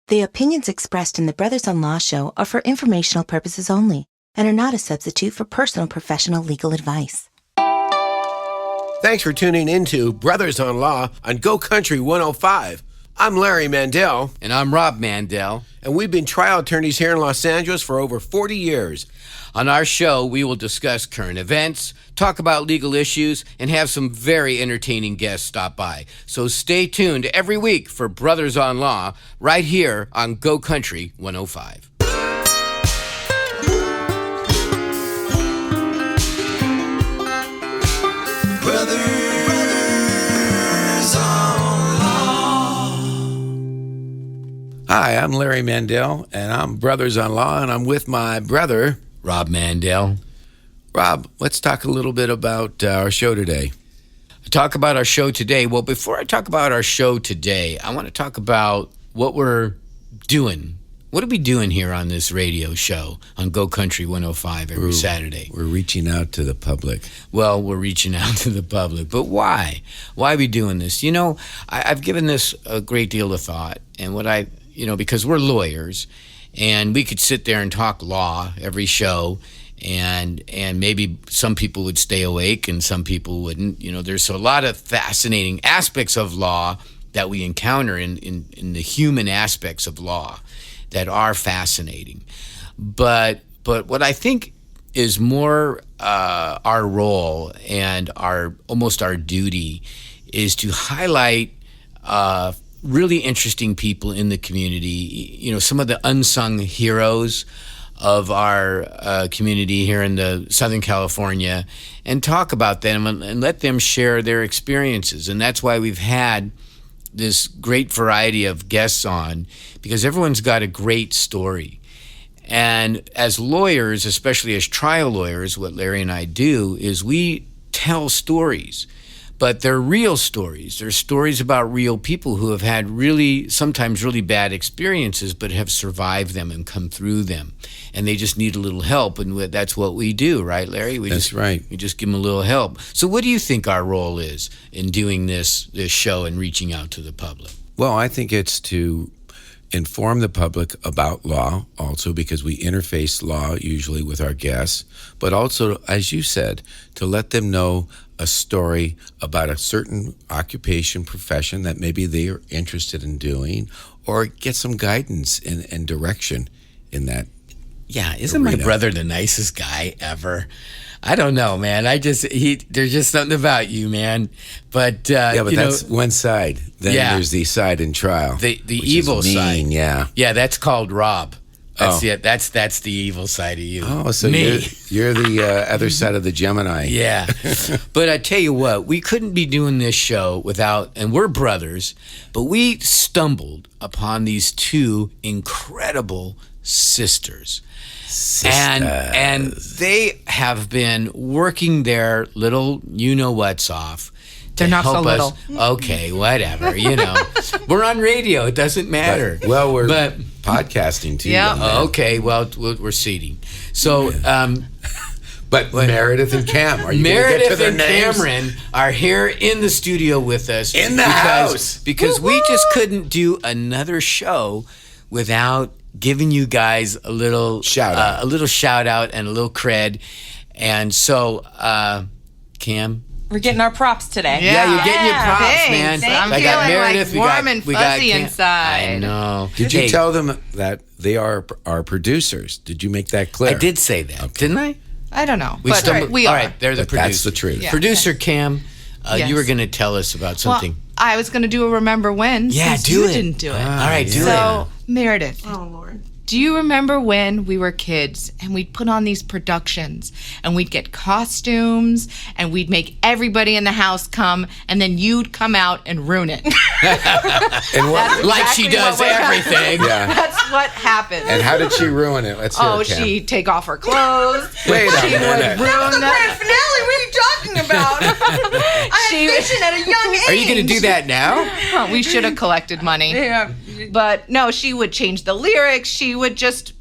The opinions expressed in the Brothers-in-Law show are for informational purposes only and are not a substitute for personal professional legal advice. Thanks for tuning into Brothers-in-Law on Go Country 105. I'm Larry Mandel. And I'm Rob Mandel. And we've been trial attorneys here in Los Angeles for over 40 years. On our show, we will discuss current events, talk about legal issues, and have some very entertaining guests stop by. So stay tuned every week for Brothers-in-Law right here on Go Country 105. Hi, I'm Larry Mandel, and I'm Brothers-in-Law, and I'm with my brother, Rob Mandel. Rob, let's talk a little bit about our show today. Talk about our show today. Well, before I talk about our show today, I want to talk about what we're doing. What are we doing here on this radio show on Go Country 105 every Saturday? We're reaching out to the public. Well, we're reaching out to the public, but why? Why are we doing this? You know, I've given this a great deal of thought, and because we're lawyers, and we could sit there and talk law every show, and maybe some people would stay awake and some people wouldn't. You know, there's a lot of fascinating aspects of law that we encounter in the human aspects of law that are fascinating. But what I think is more our role and almost our duty is to highlight really interesting people in the community, you know, some of the unsung heroes of our community here in the Southern California, and talk about them and let them share their experiences. And that's why we've had this great variety of guests on, because everyone's got a great story. And as lawyers, especially as trial lawyers, what Larry and I do is we tell stories. But they're real stories. They're stories about real people who have had sometimes really bad experiences, but have survived them and come through them. And they just need a little help, and that's what we do, right, Larry? That's right. We just give them a little help. So what do you think our role is in doing this show and reaching out to the public? Well, I think it's to inform the public about law, also because we interface law usually with our guests, but also, as you said, to let them know a story about a certain occupation, profession that maybe they are interested in doing, or get some guidance and direction in that. Yeah, isn't my brother the nicest guy ever? I don't know, man. There's just something about you, man. But that's one side. Then there's the side in trial. The evil side. Yeah. Yeah, that's called Rob. That's it. That's the evil side of you. Oh, so me. You're the other side of the Gemini. Yeah. But I tell you what, we couldn't be doing this show without, and we're brothers, but we stumbled upon these two incredible sisters. And they have been working their little you-know-whats off. They're not so little. Okay, whatever, We're on radio. It doesn't matter. We're podcasting too. Yeah. Okay, well, we're seating. So, but Meredith and Cam, are you Meredith and names? Cameron are here in the studio with us. In the house. Because we just couldn't do another show without giving you guys a little shout out and a little cred. And so, Cam, we're getting our props today. Yeah, you're getting your props, man. I got Meredith. Like warm and fuzzy inside. I know. Did you tell them that they are our producers? Did you make that clear? I did say that, didn't I? I don't know. We are. All right, they're the producers. That's the truth. Yeah. Producer Cam, you were going to tell us about something. Well, I was going to do a Remember When. Yeah, since do you it. didn't do it. All right, do it. So, Meredith. Oh, Lord. Do you remember when we were kids and we'd put on these productions and we'd get costumes and we'd make everybody in the house come and then you'd come out and ruin it? And what, like she does everything. Yeah. That's what happened. And how did she ruin it? Let's hear it, Cam. She'd take off her clothes. Wait a She minute. would ruin The that. grand finale, what are you talking about? I had vision at a young age. Are you going to do that now? We should have collected money. Yeah. But no, she would change the lyrics. She would just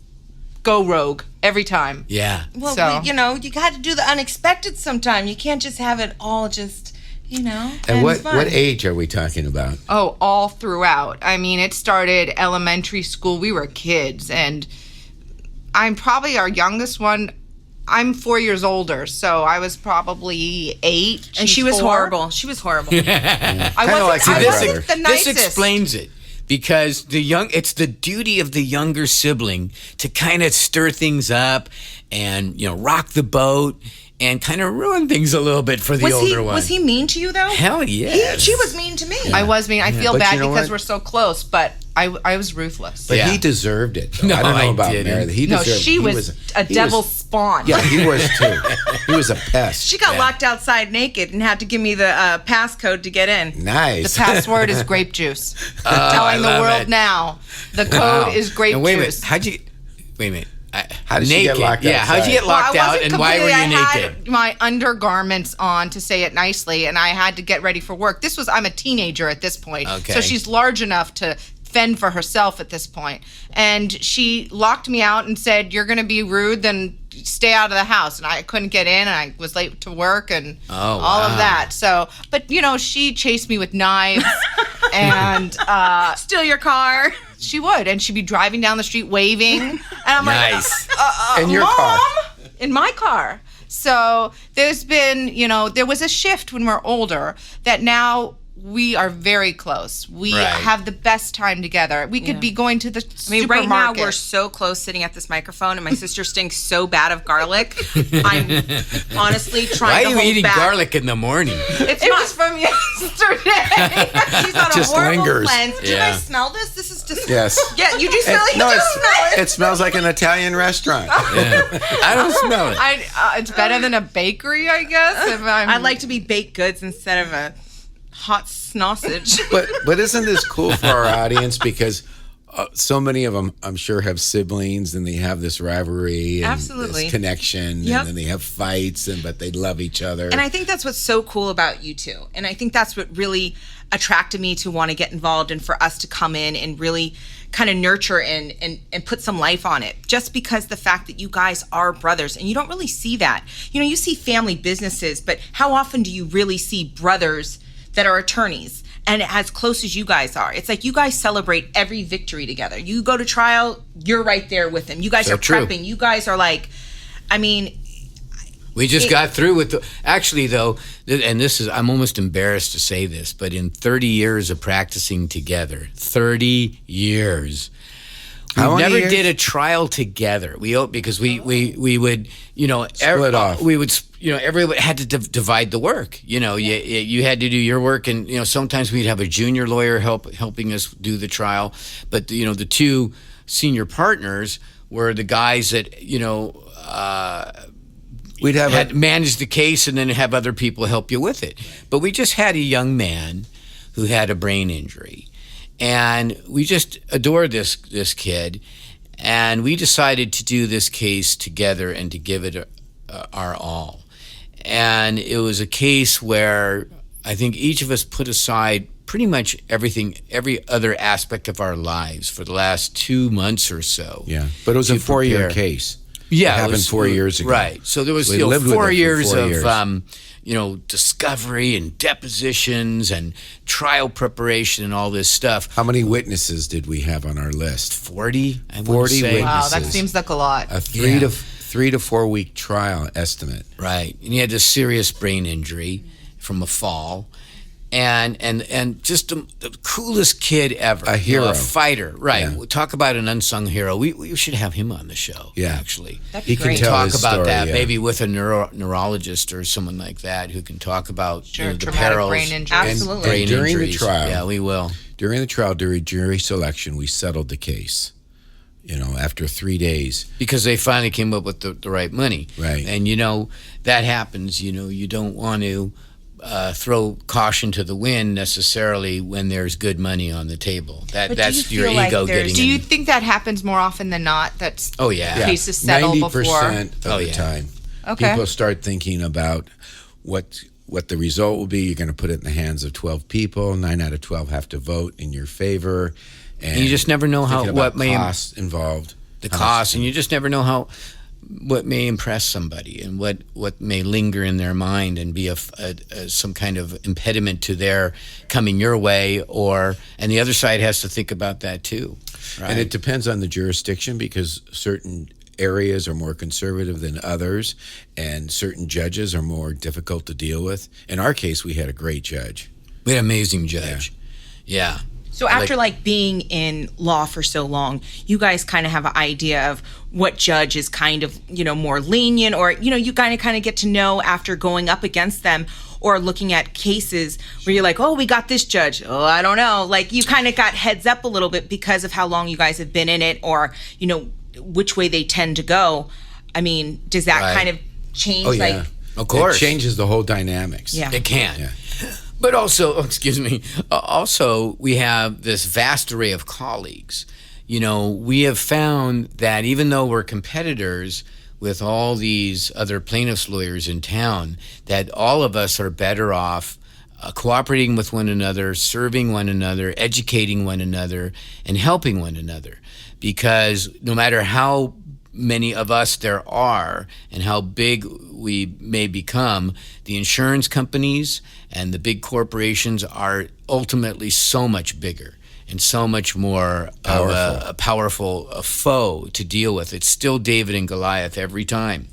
go rogue every time. Yeah. Well, So- you got to do the unexpected sometime. You can't just have it all just you know. And it's fun. what age are we talking about? Oh, all throughout. I mean, it started elementary school. We were kids, and I'm probably our youngest one. I'm 4 years older, so I was probably 8. And she she's was 4. horrible. She was horrible. I Kinda wasn't, like I my wasn't brother. the nicest. This explains it. Because it's the duty of the younger sibling to kind of stir things up and, rock the boat and kind of ruin things a little bit for the older one. Was he mean to you though? Hell yes. She was mean to me. I was mean. I feel But bad you know because what? we're so close, but I was ruthless. But Yeah. he deserved it. though. No, I don't know I about didn't. Meredith. He No, deserved she he was a he devil's spawn. Yeah, he was too. He was a pest. She got locked outside naked and had to give me the passcode to get in. The Nice. password is grape juice. I Telling the love world it. now. The code Wow. is grape And wait a minute. juice. Wait a minute. How did she get Naked. locked Yeah, how'd outside? you get locked Well, I out wasn't and why were you completely- I naked? had my undergarments on, to say it nicely, and I had to get ready for work. I'm a teenager at this point. Okay. So she's large enough to fend for herself at this point. And she locked me out and said, "You're going to be rude, then stay out of the house." And I couldn't get in, and I was late to work and all wow. of that. So, but she chased me with knives and Steal your car. she would, and she'd be driving down the street waving. And I'm Nice. like, In your Mom, car. in my car. So there's been, there was a shift when we're older that now we are very close. We Right. have the best time together. We could be going to the I mean, right now supermarket. we're so close sitting at this microphone, and my sister stinks so bad of garlic. I'm honestly Why trying are to you hold eting back. garlic in the morning? It's It not was from yesterday. She's on Just a horrible lingers. cleanse. Did Yeah. I smell this? This is just Yes. Yeah, you do smell it. You No, do smell it. it smells like an Italian restaurant. I don't smell it. It's better than a bakery, I guess. If I'm, I'd like to be baked goods instead of a hot sausage. But isn't this cool for our audience because so many of them, I'm sure, have siblings and they have this rivalry and Absolutely. this connection, Yep. and then they have fights, but they love each other. And I think that's what's so cool about you two. And I think that's what really attracted me to want to get involved and for us to come in and really kind of nurture and put some life on it. Just because the fact that you guys are brothers, and you don't really see that. You see family businesses, but how often do you really see brothers that are attorneys and as close as you guys are? It's like you guys celebrate every victory together. You go to trial, you're right there with them. You guys So are true. prepping. You guys are like, I mean, We just got through with actually though, and I'm almost embarrassed to say this, but in 30 years of practicing together, 30 years. How We many never years? did a trial together. We because we would Split off. We would everybody had to divide the work. You had to do your work, and sometimes we'd have a junior lawyer helping us do the trial, but the two senior partners were the guys that We'd have had managed the case and then have other people help you with it. But we just had a young man who had a brain injury, and we just adored this kid, and we decided to do this case together and to give it our all. And it was a case where I think each of us put aside pretty much everything, every other aspect of our lives for the last 2 months or so. Yeah, but it was a to 4-year prepare. case. Yeah, it happened was 4 years ago. Right. So there was We lived with it 4 for years 4 of years. discovery and depositions and trial preparation and all this stuff. How many witnesses did we have on our list? 40, I would 40 say. witnesses. wow, that seems like a lot. A 3 Yeah. to 3 to 4 week trial estimate. Right. And he had this serious brain injury from a fall. And just the coolest kid ever. A hero. A fighter. Right. Yeah. We'll talk about an unsung hero. We should have him on the show, Yeah. actually. That'd be He can great. tell Talk his about story, that, yeah. maybe with a neurologist or someone like that who can talk about Sure, the traumatic perils. brain injury. Absolutely. Brain And during the injuries. trial- Yeah, we will. During the trial, during jury selection, we settled the case. After 3 days. Because they finally came up with the right money. Right. And, that happens. You don't want to throw caution to the wind necessarily when there's good money on the table. But do That's you your feel like ego there's- getting Do you in. think that happens more often than not? That's Oh, yeah. cases settle 90% before. of Oh, the yeah. time. Okay. People start thinking about what the result will be. You're going to put it in the hands of 12 people. 9 out of 12 have to vote in your favor. And you just never know thinking about what may costs involved. the How much- cost, and you just never know how may impress somebody and what may linger in their mind and be some kind of impediment to their coming your way, and the other side has to think about that too. Right? And it depends on the jurisdiction, because certain areas are more conservative than others, and certain judges are more difficult to deal with. In our case, we had a great judge. We had an amazing judge. Yeah. So after like being in law for so long, you guys kind of have an idea of what judge is kind of, more lenient, or, you kind of get to know after going up against them or looking at cases where you're like, oh, we got this judge. Oh, I don't know. Like, you kind of got heads up a little bit because of how long you guys have been in it, or, which way they tend to go. I mean, does that kind of change? Oh, yeah. Like, Of course. It changes the whole dynamics. Yeah. It can. Yeah. But also, also we have this vast array of colleagues. We have found that even though we're competitors with all these other plaintiffs' lawyers in town, that all of us are better off cooperating with one another, serving one another, educating one another, and helping one another. Because no matter how many of us there are and how big we may become, the insurance companies and the big corporations are ultimately so much bigger and so much more of a powerful foe to deal with. It's still David and Goliath every time.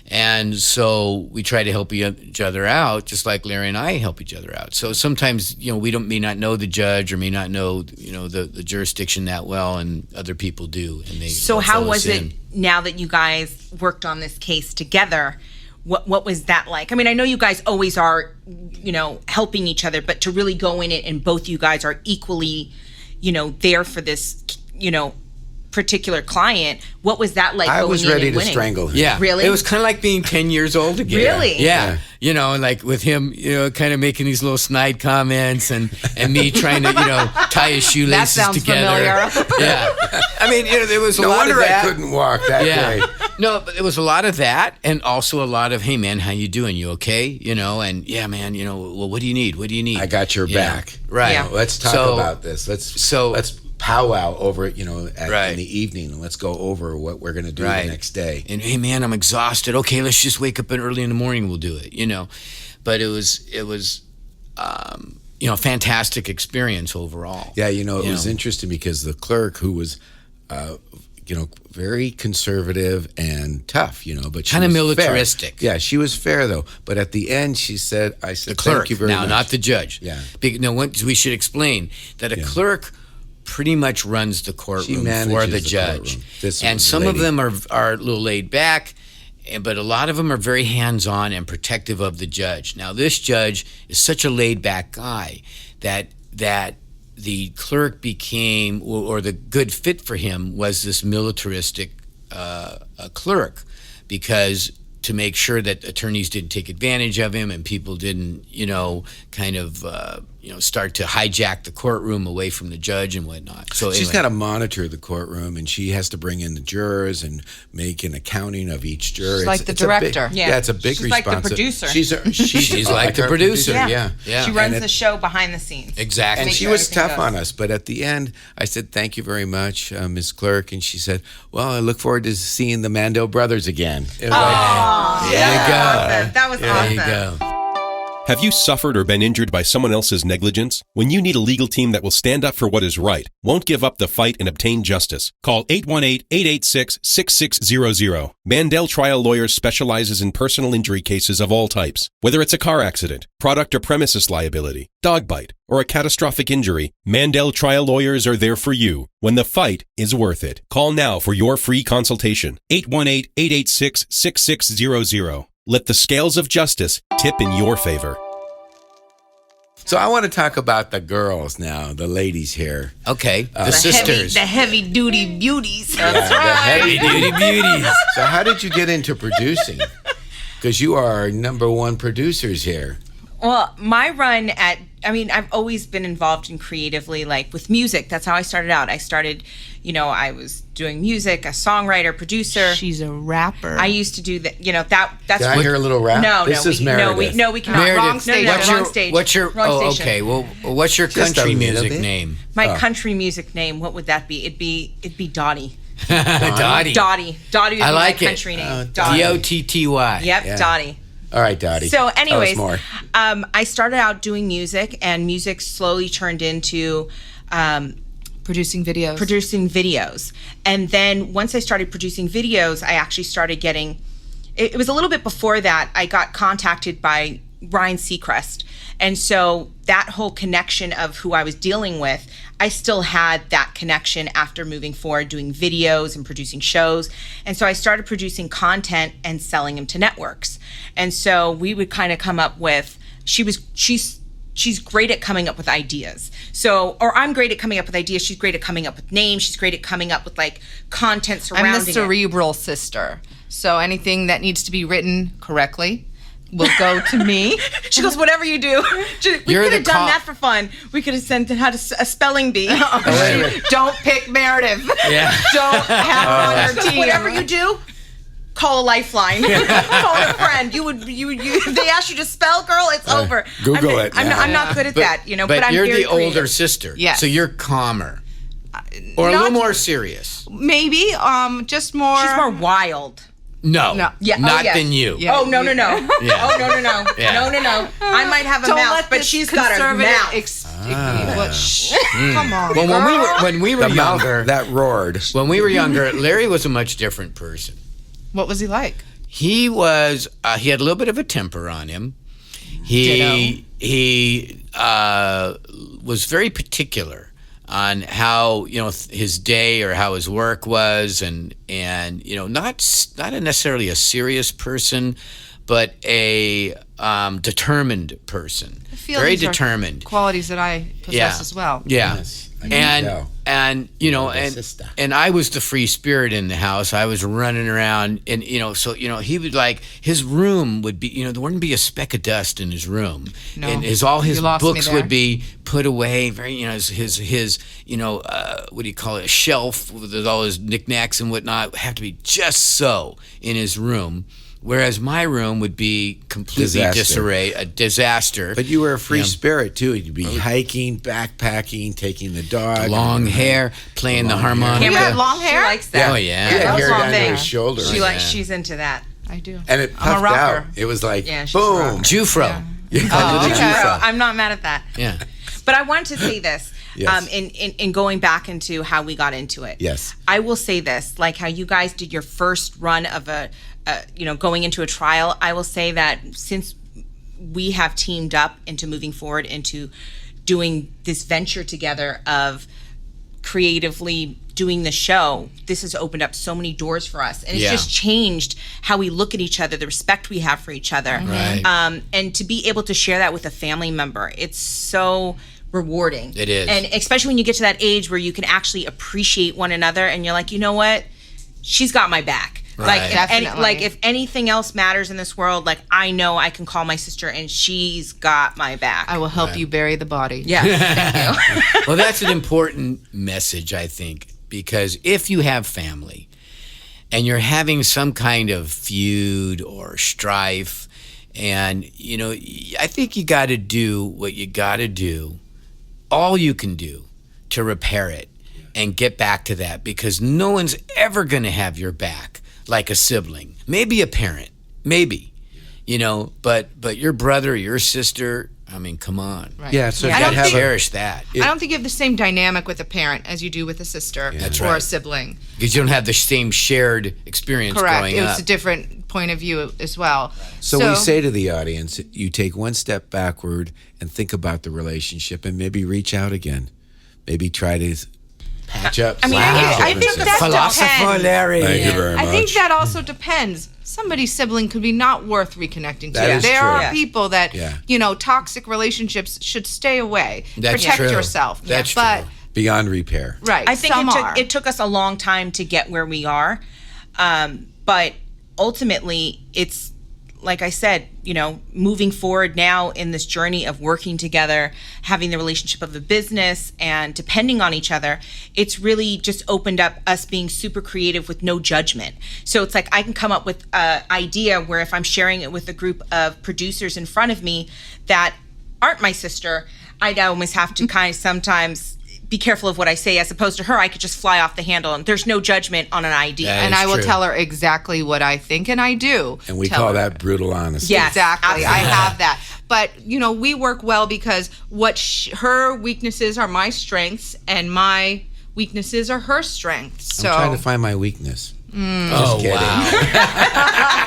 And so we try to help each other out, just like Larry and I help each other out. So sometimes, we may not know the judge or may not know, the jurisdiction that well, and other people do. And so how was it now that you guys worked on this case together? What was that like? I mean, I know you guys always are, helping each other, but to really go in it and both you guys are equally, there for this, particular client. What was that like? I was ready to strangle him. Yeah. Really? It was kind of like being 10 years old again. Really? Yeah. Like with him, kind of making these little snide comments and me trying to, tie his shoelaces That sounds together. familiar. Yeah. I mean, there was a No lot of wonder that. I couldn't walk that day. No, but there was a lot of that, and also a lot of, hey man, how you doing? You okay? And yeah, man, well, what do you need? What do you need? I got your back. Right. Yeah. Let's talk about this. Let's powwow over it, in the evening, and let's go over what we're going to do the next day. And hey man, I'm exhausted. Okay, let's just wake up early in the morning. We'll do it. But it was a fantastic experience overall. Yeah, it was interesting because the clerk, who was, very conservative and tough, but she Kind of was militaristic. Fair. Yeah, she was fair though. But at the end, I said, The clerk, thank you very much. not the judge. Yeah. We should explain that a clerk pretty much runs the courtroom for the judge. And some of them are a little laid back, but a lot of them are very hands-on and protective of the judge. Now, this judge is such a laid-back guy that the clerk became, or the good fit for him was this militaristic clerk, because to make sure that attorneys didn't take advantage of him and people didn't, start to hijack the courtroom away from the judge and whatnot. So she's anyway. got to monitor the courtroom, and she has to bring in the jurors and make an accounting of each juror. She's like the director. Yeah. It's a big She's like the responsibility. producer. She's like the producer. Yeah. Yeah. She runs the show behind the scenes. Exactly. And Make she sure was everything tough goes. on us, but at the end, I said, "Thank you very much, Ms. Clerk." And she said, "Well, I look forward to seeing the Mandel brothers again." It was That was There awesome. you go. Have you suffered or been injured by someone else's negligence? When you need a legal team that will stand up for what is right, won't give up the fight and obtain justice, call 818-886-6600. Mandel Trial Lawyers specializes in personal injury cases of all types. Whether it's a car accident, product or premises liability, dog bite, or a catastrophic injury, Mandel Trial Lawyers are there for you when the fight is worth it. Call now for your free consultation. 818-886-6600. Let the scales of justice tip in your favor. So I want to talk about the girls now, the ladies here. Okay. The sisters. The heavy duty beauties. That's the right. heavy Beauty beauties. So how did you get into producing? Because you are our number one producers here. Well, my run I've always been involved in creatively, like with music. That's how I started out. I started, I was doing music, a songwriter, producer. She's a rapper. I used to do that, that's Can I hear a little rap? No, This is Meredith. we cannot. Meredith, Wrong stage. what's your Wrong station. okay. Well, what's your Just a country little music bit. name? My country music name, what would that be? It'd be Dottie. Dottie. Dottie. Dottie would I be like my it. country name. Dotty. Yep, Yeah. Dottie. All right, Dottie. So, Tell us anyways, more. I started out doing music, and music slowly turned into Producing videos. producing videos. And then once I started producing videos, I actually started getting, it was a little bit before that, I got contacted by Ryan Seacrest. And so that whole connection of who I was dealing with, I still had that connection after moving forward, doing videos and producing shows. And so I started producing content and selling them to networks. And so we would kind of come up with, she's great at coming up with ideas. So, or I'm great at coming up with ideas. She's great at coming up with names. She's great at coming up with like content surrounding I'm the cerebral sister. So anything that needs to be written correctly will go to me. She goes, whatever you do. We You're could the have done cop. that for fun. We could have sent it how to a spelling bee. Don't pick Meredith. Yeah. Don't have her on your team. Whatever you do, call a lifeline. Call a friend. You if they ask you to spell, girl, it's over. Google it. I'm not good at that, But I'm you're very the older creative. sister. Yes. So you're calmer. Or a not- little more serious. Maybe, just more. She's more wild. No. Yeah. Not yes. than you. Yeah. Oh, no. Yeah. Oh, no. Yeah. No. I might have a Don't mouth, let but this she's got a conservative mouth. Shh. Come on, Well, when we were The mouth younger, that roared. when we were younger, Larry was a much different person. What was he like? He was. He had a little bit of a temper on him. He was very particular on how his day or how his work was, and not necessarily a serious person, but a determined person. I feel Very these are determined. Qualities that I possess as well. Yeah. Yes, I can tell. And sister. and I was the free spirit in the house. I was running around, and so he would his room would be there wouldn't be a speck of dust in his room, No. and all his You lost me books there. would be put away. Very his what do you call it, a shelf with all his knickknacks and whatnot have to be just so in his room. Whereas my room would be completely Disaster. disarray, a disaster. But you were a free Yeah. spirit too. You'd be hiking, backpacking, taking the dog. long hair, playing the Long hair. harmonica. You had long hair? She likes that. Oh, yeah. He had That was hair one down to thing. his shoulders. She's into that. I do. and it I'm a puffed rocker. out. It was like Yeah, she's a boom. rocker. Jufro. Oh, okay. I'm not mad at that. Yeah. But I wanted to say this. Yes. In going back into how we got into it. Yes. I will say this, like how you guys did your first run of going into a trial. I will say that since we have teamed up into moving forward into doing this venture together of creatively doing the show, this has opened up so many doors for us, and it's Yeah. just changed how we look at each other, the respect we have for each other. Right. And to be able to share that with a family member, it's so rewarding. It is. And especially when you get to that age where you can actually appreciate one another, and you're like, you know what, she's got my back. Right. Definitely. If anything else matters in this world, like I know I can call my sister and she's got my back. I will help you bury the body. Yeah. Thank you. Well, that's an important message, I think, because if you have family and you're having some kind of feud or strife, and I think you got to do what you got to do, all you can do to repair it and get back to that, because no one's ever going to have your back like a sibling, maybe a parent, maybe, but your brother, your sister, I mean, come on. Right. Yeah. So Yeah, if I you don't have think- Cherish that, I don't think you have the same dynamic with a parent as you do with a sister That's or right. a sibling. because you don't have the same shared experience Correct. growing It up. was a different point of view as well. So we say to the audience, you take one step backward and think about the relationship, and maybe reach out again. Maybe try to patch up. I mean, some I think differences. that Philosopher depends. Larry. Thank you very much. I think that also depends. Somebody's sibling could be not worth reconnecting to. That is There true. are Yeah. people that, Yeah. toxic relationships should stay away. That's Protect true. yourself. That's but, true. Beyond repair. Right. I think some are. it took us a long time to get where we are. But ultimately, it's like I said, moving forward now in this journey of working together, having the relationship of the business and depending on each other, it's really just opened up us being super creative with no judgment. So it's like I can come up with an idea where if I'm sharing it with a group of producers in front of me that aren't my sister, I'd almost have to kind of sometimes be careful of what I say, as opposed to her, I could just fly off the handle and there's no judgment on an idea. That And is I will true. tell her exactly what I think, and I do. And we tell call her. that brutal honesty. Yes, Exactly. I absolutely. have that. But, we work well because her weaknesses are my strengths and my weaknesses are her strengths. So I'm trying to find my weakness. Oh, kidding. wow.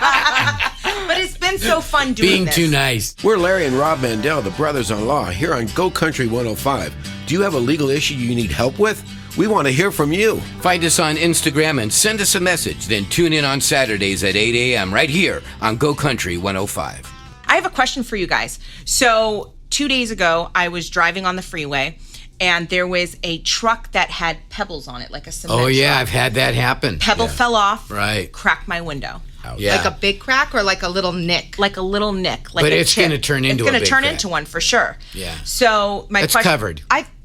But it's been so fun doing Being this. too nice. We're Larry and Rob Mandel, the brothers-in-law, here on Go Country 105. Do you have a legal issue you need help with? We want to hear from you. Find us on Instagram and send us a message. Then tune in on Saturdays at 8 a.m. right here on Go Country 105. I have a question for you guys. So 2 days ago, I was driving on the freeway, and there was a truck that had pebbles on it, like a cement Oh, yeah, truck. I've had that happen. Pebble fell off, Right. cracked my window. Yeah. like a big crack or like a little nick? Like a little nick, like But a it's chip. gonna turn into a It's going big to turn crack. into one for sure. Yeah. So my It's question, covered.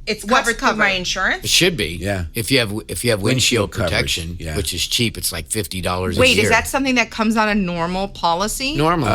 It's What's covered through my covered? insurance. It should be. Yeah. If you have windshield Windshield coverage, protection, yeah. which is cheap, it's like $50 a Wait, year. is that something that comes on a normal policy? normally?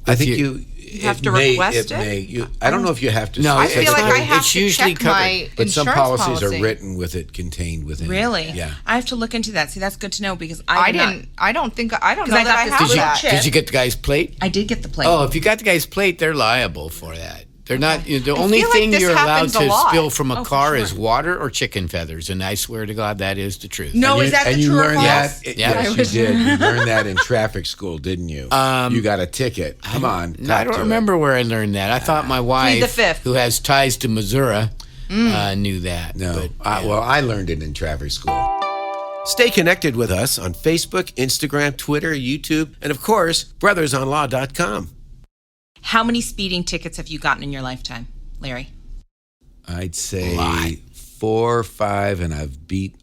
I think you have it to may- request it? I don't know if you have to. No, I it's feel like covered. I have It's to usually check covered. my But some insurance policies policy. are written with it contained within. Really? Yeah. I have to look into that. See, that's good to know because I did not- didn't. I don't think. I don't 'Cause know I that got I this have little that. chip. Did you get the guy's plate? I did get the plate. Oh, if you got the guy's plate, they're liable for that. They're not. The only feel like thing this you're allowed happens a to lot. spill from a Oh, for car sure. is water or chicken feathers, and I swear to God, that is the truth. No, is that and the you true or learned false? that? Yeah. Yes, you did. You learned that in traffic school, didn't you? You got a ticket. Come on. No, I don't remember where I learned that. I thought my wife, the fifth. who has ties to Missouri, knew that. No. But, Well, I learned it in traffic school. Stay connected with us on Facebook, Instagram, Twitter, YouTube, and of course, brothersonlaw.com. How many speeding tickets have you gotten in your lifetime, Larry? I'd say Lot. 4 or 5, and I've beat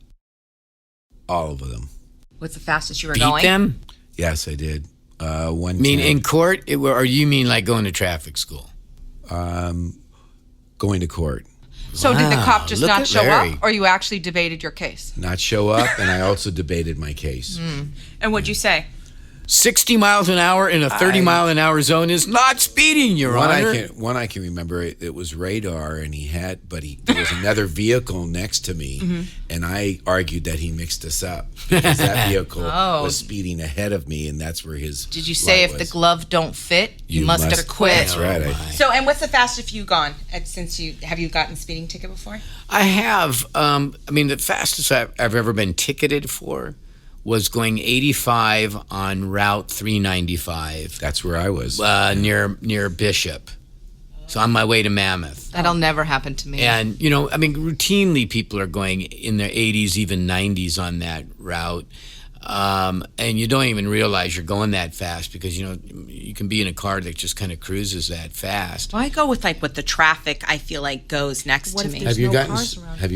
all of them. What's the fastest you were beat going? them? Yes, I did. One. I mean, in court, or you mean like going to traffic school? going to court, So did the Wow, cop just look not at show Larry. up, or you actually debated your case? not show up, and I also debated my case. And what'd you say? 60 miles an hour in a 30-mile-an-hour zone is not speeding, Your Honor. One I can remember. It was radar, and there was another vehicle next to me, and I argued that he mixed us up because that vehicle was speeding ahead of me, and that's where his. Did you say light if was. the glove don't fit, you must have quit? That's right. So, and what's the fastest you've gone have you gotten a speeding ticket before? I have. I mean, the fastest I've ever been ticketed for was going 85 on Route 395 That's where I was. near Bishop. So on my way to Mammoth. That'll never happen to me. And, I mean, routinely people are going in their 80s, even 90s on that route. And you don't even realize you're going that fast because, you can be in a car that just kind of cruises that fast. Well, I go with like what the traffic I feel like goes next to me. Have you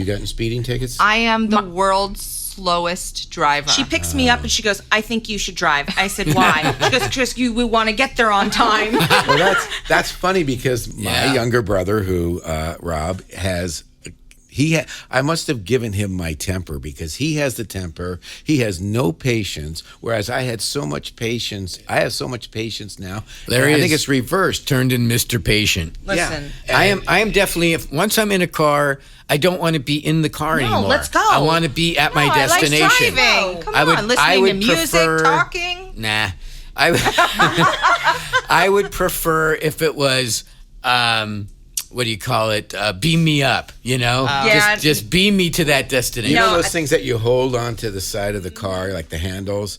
gotten speeding tickets? I am the world's slowest driver. She picks me up and she goes, "I think you should drive." I said, "Why?" She goes, "Because we want to get there on time." Well, that's funny because my Yeah. younger brother, who Rob has. I must have given him my temper because he has the temper. He has no patience, whereas I had so much patience. I have so much patience now. Larry And I think is it's reversed. Turned in Mr. Patient. Listen, I am definitely. Once I'm in a car, I don't want to be in the car No, anymore. let's go. I want to be at my No, I like destination. driving. Come I would- on, listening I would to music, prefer- talking. Nah, I would prefer if it was. What do you call it? Beam me up, Yeah. Just beam me to that destination. You know No, those things that you hold on to the side of the car, like the handles?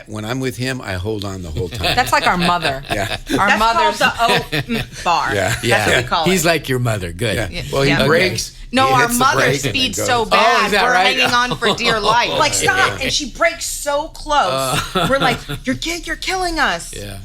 When I'm with him, I hold on the whole time. That's like our mother. Yeah. Our that's mother's. called the bar. Yeah. That's what we call He's it. like your mother. Good. Yeah. Well, he Yeah. brakes. No, he our hits the mother brake and then speeds goes. so bad. is that We're right? hanging on for dear life. Like, stop. And she breaks so close. We're like, you're killing us. Yeah.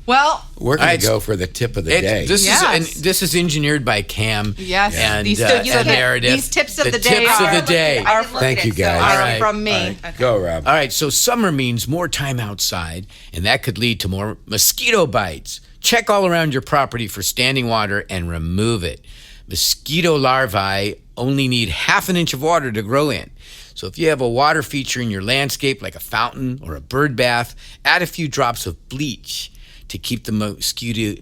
Well, We're going Alright, to go for the tip of the day. This is engineered by Cam. Yes. And These- and so Meredith. these tips of the day tips are- of the day. I didn't look Thank at you, it, guys. So are All right. from me. Go, Rob. All right, so summer means more time outside, and that could lead to more mosquito bites. Check all around your property for standing water and remove it. Mosquito larvae only need half an inch of water to grow in. So if you have a water feature in your landscape, like a fountain or a bird bath, add a few drops of bleach. to keep the mosquito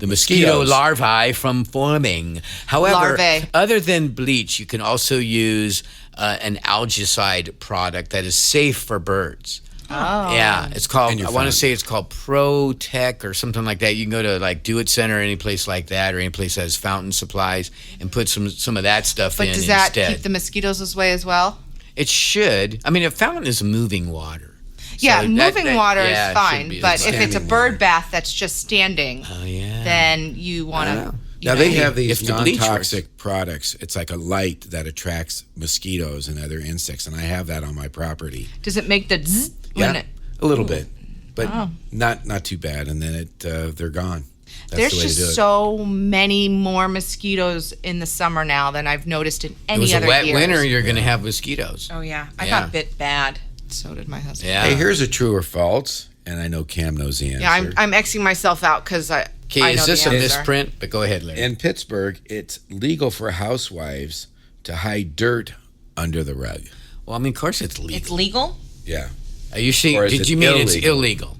Mosquitoes. larvae from forming. However, Larvae. other than bleach, you can also use an algicide product that is safe for birds. Oh. Yeah, it's called. And you're I want to fine. say it's called ProTech or something like that. You can go to like Do It Center, or any place like that, or any place that has fountain supplies, and put some of that stuff But in does that instead. keep the mosquitoes away as well? It should. I mean, a fountain is moving water. Yeah, So moving water yeah, is it fine, should be. but if it's a Standing bird water. bath that's just standing, Oh yeah. then you want to. Now they have these If the bleach non-toxic products. It's like a light that attracts mosquitoes and other insects, and I have that on my property. Does it make the zzz when Yeah, it? a little bit, but not too bad. And then they're gone. That's There's the way to do just it. so many more mosquitoes in the summer now than I've noticed in it any was a other wet years. winter. You're going to have mosquitoes. Oh yeah, I Yeah. got bit bad. So did my husband. Yeah. Hey, here's a true or false, and I know Cam knows the answer. Yeah, I'm Xing myself out because I Okay, know is this the a answer. misprint? But go ahead, Larry. In Pittsburgh, it's legal for housewives to hide dirt under the rug. Well, I mean, of course it's legal. It's legal. Yeah, Are you saying? Or is Did it you mean it's illegal? illegal?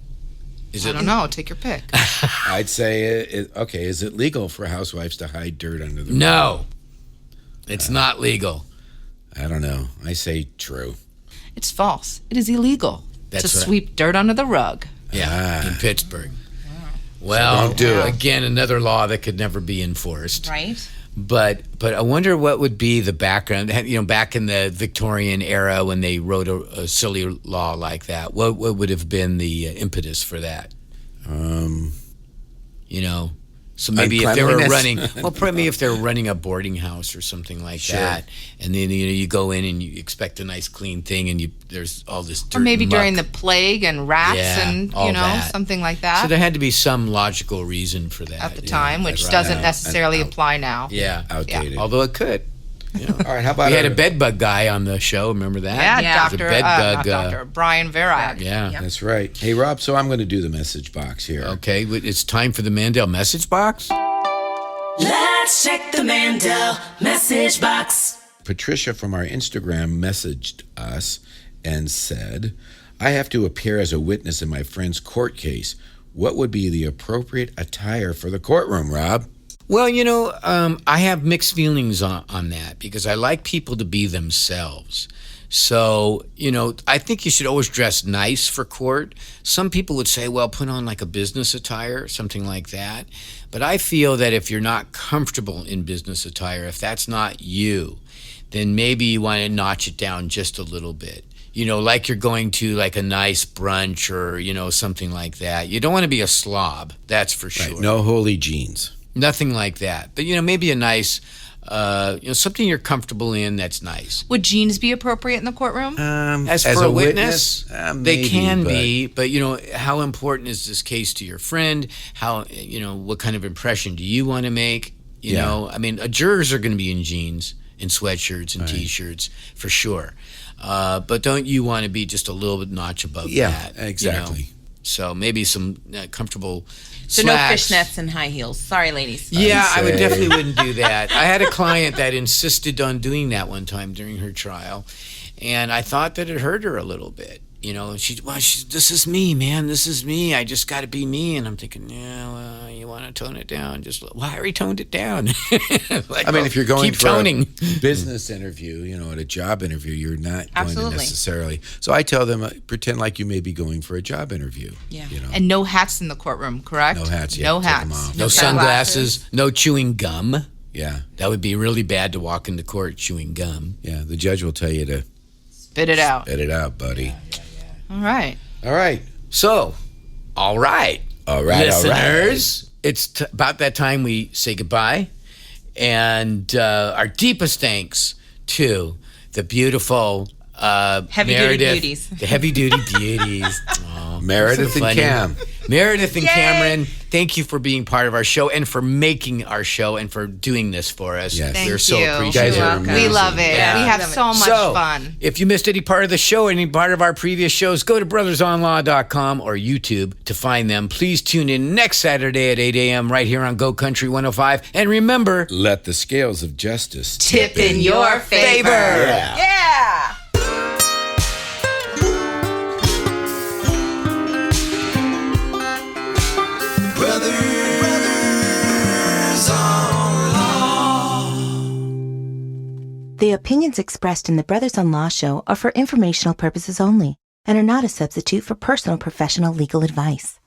Is I it? don't know. Take your pick. I'd say okay. Is it legal for housewives to hide dirt under the rug? No, it's not legal. I don't know. I say true. It's false. It is illegal That's to right. sweep dirt under the rug. Yeah, in Pittsburgh. Well, don't do it. again, another law that could never be enforced. Right. But I wonder what would be the background. You know, back in the Victorian era when they wrote a silly law like that, what would have been the impetus for that? You know, so maybe if they were running, Uncleanliness? well, probably if they were running a boarding house or something like Sure. that, and then you go in and you expect a nice clean thing, and there's all this dirt. Or maybe and during muck. the plague and rats Yeah, and, all you know, that. something like So that there had to be some logical reason for that at the yeah, time, which that's right. doesn't necessarily apply now. Yeah, Outdated. although it could. All right. How about We had a our- bed bug guy on the show. Remember that? Yeah, Yeah. It was a Dr. bed not bug, Dr. Brian Verag. Yeah. Yep. That's right. Hey, Rob. So I'm going to do the message box here. Okay, it's time for the Mandel message box. Let's check the Mandel message box. Patricia from our Instagram messaged us and said, "I have to appear as a witness in my friend's court case. What would be the appropriate attire for the courtroom, Rob?" Well, you know, I have mixed feelings on that because I like people to be themselves. So, you know, I think you should always dress nice for court. Some people would say, well, put on like a business attire, something like that. But I feel that if you're not comfortable in business attire, if that's not you, then maybe you want to notch it down just a little bit. You know, like you're going to like a nice brunch or, you know, something like that. You don't want to be a slob, that's for sure. Right. No holy jeans. Nothing like that. But, you know, maybe a nice, something you're comfortable in that's nice. Would jeans be appropriate in the courtroom? As for a witness, they maybe, can but- be. But, you know, how important is this case to your friend? How, you know, what kind of impression do you want to make? You Yeah. know, I mean, jurors are going to be in jeans and sweatshirts and T-shirts for sure. But don't you want to be just a little bit notch above Yeah, that? you know? exactly. So maybe some comfortable So slacks. no fishnets and high heels. Sorry, ladies. Yeah, I would say- definitely wouldn't do that. I had a client that insisted on doing that one time during her trial, and I thought that it hurt her a little bit. You know, this is me, man. This is me. I just got to be me. And I'm thinking, yeah, well, you want to tone it down? I already toned it down. Like, I mean, if you're going keep for toning. a business interview, you know, at a job interview, you're not going to Absolutely. necessarily. So I tell them, pretend like you may be going for a job interview. Yeah. You know, And no hats in the courtroom, correct? No hats, you No have to take hats. them off. No sunglasses, no chewing gum. yeah, That would be really bad to walk into court chewing gum. yeah. The judge will tell you to Spit it out. spit it out, buddy. All right. All right. So, all right. All right, all right. Listeners, it's about that time we say goodbye. And our deepest thanks to the beautiful Heavy-duty Meredith, beauties. The heavy-duty beauties. Oh, Meredith so and funny. Cam. Meredith and Cameron, thank you for being part of our show and for making our show and for doing this for us. Yes. Thank We're so you. appreciative. You guys are welcome. We amazing. love it. Yeah. We have Love it. so much So, fun. if you missed any part of the show, any part of our previous shows, go to brothersonlaw.com or YouTube to find them. Please tune in next Saturday at 8 a.m. right here on Go Country 105. And remember, Let the scales of justice Tip in your favor. Yeah. The opinions expressed in the Brothers on Law show are for informational purposes only and are not a substitute for personal professional legal advice.